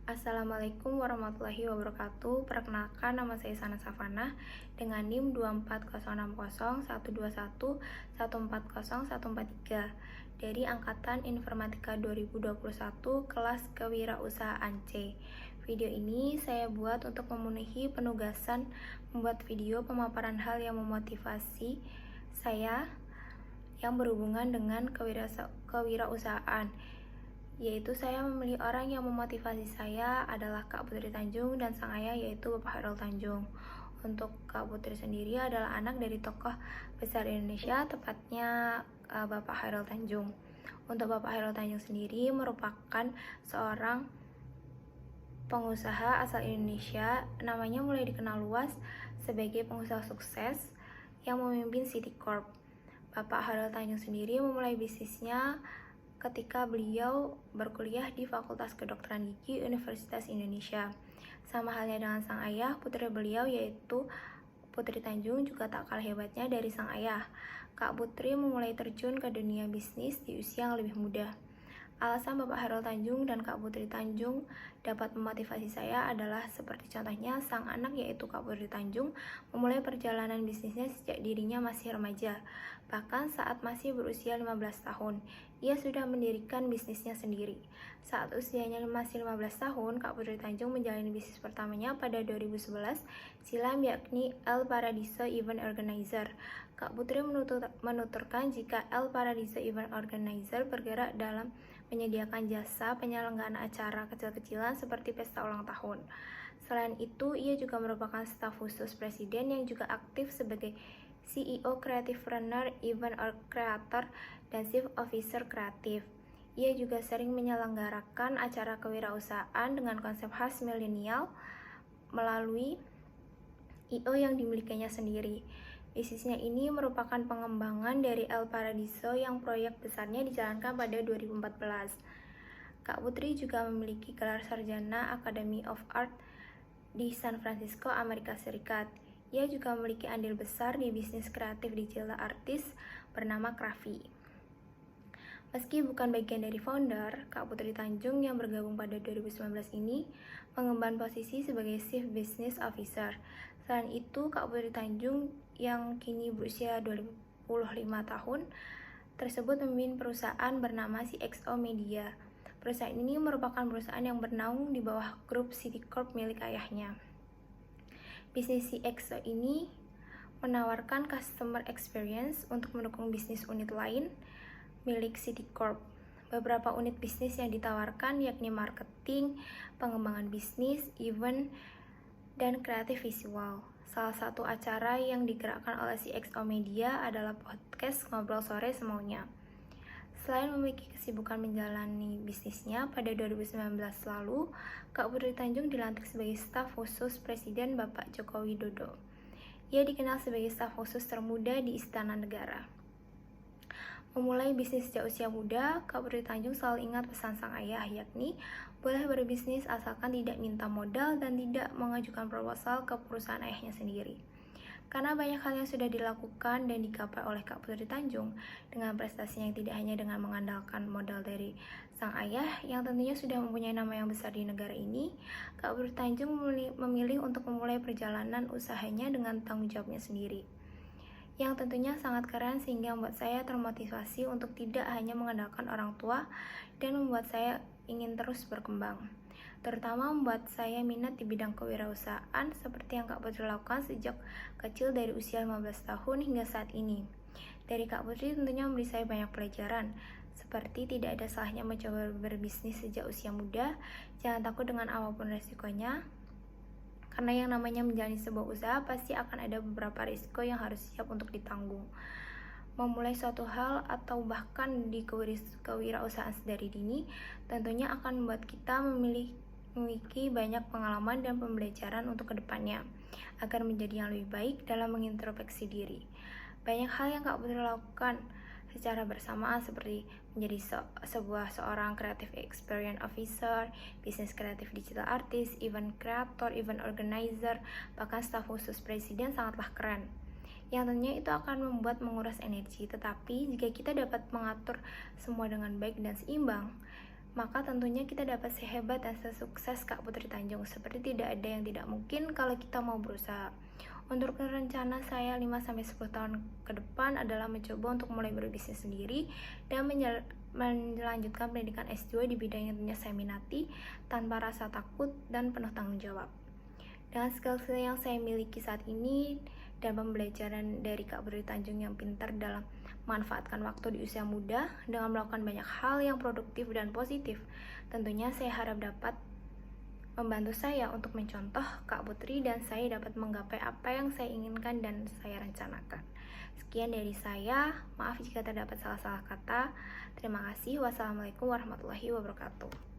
Assalamualaikum warahmatullahi wabarakatuh. Perkenalkan, nama saya Sana Safana dengan NIM 240601211401403 dari Angkatan Informatika 2021 kelas Kewirausahaan C. Video ini saya buat untuk memenuhi penugasan membuat video pemaparan hal yang memotivasi saya yang berhubungan dengan kewirausahaan, yaitu saya memilih orang yang memotivasi saya adalah Kak Putri Tanjung dan sang ayah yaitu Bapak Hairul Tanjung. Untuk Kak Putri sendiri adalah anak dari tokoh besar Indonesia, tepatnya Bapak Hairul Tanjung. Untuk Bapak Hairul Tanjung sendiri merupakan seorang pengusaha asal Indonesia, namanya mulai dikenal luas sebagai pengusaha sukses yang memimpin City Corp. Bapak Hairul Tanjung sendiri memulai bisnisnya ketika beliau berkuliah di Fakultas Kedokteran Gigi Universitas Indonesia. Sama halnya dengan sang ayah, putri beliau yaitu Putri Tanjung juga tak kalah hebatnya dari sang ayah. Kak Putri memulai terjun ke dunia bisnis di usia yang lebih muda. Alasan Bapak Hairul Tanjung dan Kak Putri Tanjung dapat memotivasi saya adalah seperti contohnya sang anak yaitu Kak Putri Tanjung memulai perjalanan bisnisnya sejak dirinya masih remaja. Bahkan saat masih berusia 15 tahun, ia sudah mendirikan bisnisnya sendiri. Saat usianya masih 15 tahun, Kak Putri Tanjung menjalani bisnis pertamanya pada 2011 silam yakni El Paradiso Event Organizer. Kak Putri menuturkan jika El Paradiso Event Organizer bergerak dalam menyediakan jasa penyelenggaraan acara kecil-kecilan seperti pesta ulang tahun. Selain itu, ia juga merupakan staf khusus presiden yang juga aktif sebagai CEO Creative Runner, Event Creator, dan Chief Officer Kreatif. Ia juga sering menyelenggarakan acara kewirausahaan dengan konsep khas milenial melalui I.O. yang dimilikinya sendiri. Bisnisnya ini merupakan pengembangan dari El Paradiso yang proyek besarnya dijalankan pada 2014. Kak Putri juga memiliki gelar sarjana Academy of Art di San Francisco, Amerika Serikat. Ia juga memiliki andil besar di bisnis kreatif digital artis bernama Krafi. Meski bukan bagian dari founder, Kak Putri Tanjung yang bergabung pada 2019 ini mengemban posisi sebagai Chief Business Officer. Selain itu, Kak Putri Tanjung yang kini berusia 25 tahun tersebut memimpin perusahaan bernama CXO Media. Perusahaan ini merupakan perusahaan yang bernaung di bawah grup City Corp milik ayahnya. Bisnis CXO ini menawarkan customer experience untuk mendukung bisnis unit lain milik City Corp. Beberapa unit bisnis yang ditawarkan yakni marketing, pengembangan bisnis, event, dan kreatif visual. Salah satu acara yang digerakkan oleh CXO Media adalah podcast Ngobrol Sore Semaunya. Selain memiliki kesibukan menjalani bisnisnya, pada 2019 lalu, Kak Putri Tanjung dilantik sebagai staf khusus Presiden Bapak Joko Widodo. Ia dikenal sebagai staf khusus termuda di Istana Negara. Memulai bisnis sejak usia muda, Kak Putri Tanjung selalu ingat pesan sang ayah, yakni boleh berbisnis asalkan tidak minta modal dan tidak mengajukan proposal ke perusahaan ayahnya sendiri. Karena banyak hal yang sudah dilakukan dan digapai oleh Kak Putri Tanjung dengan prestasinya yang tidak hanya dengan mengandalkan modal dari sang ayah yang tentunya sudah mempunyai nama yang besar di negara ini, Kak Putri Tanjung memilih untuk memulai perjalanan usahanya dengan tanggung jawabnya sendiri, yang tentunya sangat keren sehingga membuat saya termotivasi untuk tidak hanya mengandalkan orang tua dan membuat saya ingin terus berkembang, terutama membuat saya minat di bidang kewirausahaan seperti yang Kak Putri lakukan sejak kecil dari usia 15 tahun hingga saat ini. Dari Kak Putri tentunya memberi saya banyak pelajaran, seperti tidak ada salahnya mencoba berbisnis sejak usia muda, jangan takut dengan apapun resikonya, karena yang namanya menjalani sebuah usaha pasti akan ada beberapa risiko yang harus siap untuk ditanggung. Memulai suatu hal atau bahkan di kewirausahaan dari dini tentunya akan membuat kita memiliki banyak pengalaman dan pembelajaran untuk kedepannya agar menjadi yang lebih baik dalam mengintrospeksi diri. Banyak hal yang Kak Putri lakukan secara bersamaan seperti menjadi seorang creative experience officer, bisnis kreatif digital artist, event creator, event organizer, bahkan staf khusus presiden sangatlah keren. Yang tentunya itu akan membuat menguras energi, tetapi jika kita dapat mengatur semua dengan baik dan seimbang, maka tentunya kita dapat sehebat dan sesukses Kak Putri Tanjung. Seperti tidak ada yang tidak mungkin kalau kita mau berusaha. Untuk rencana saya 5-10 tahun ke depan adalah mencoba untuk mulai berbisnis sendiri dan melanjutkan pendidikan S2 di bidang yang tentunya saya minati tanpa rasa takut dan penuh tanggung jawab. Dengan skill-skill yang saya miliki saat ini dan pembelajaran dari Kak Putri Tanjung yang pintar dalam manfaatkan waktu di usia muda dengan melakukan banyak hal yang produktif dan positif, tentunya saya harap dapat membantu saya untuk mencontoh Kak Putri dan saya dapat menggapai apa yang saya inginkan dan saya rencanakan. Sekian dari saya, maaf jika terdapat salah-salah kata. Terima kasih. Wassalamualaikum warahmatullahi wabarakatuh.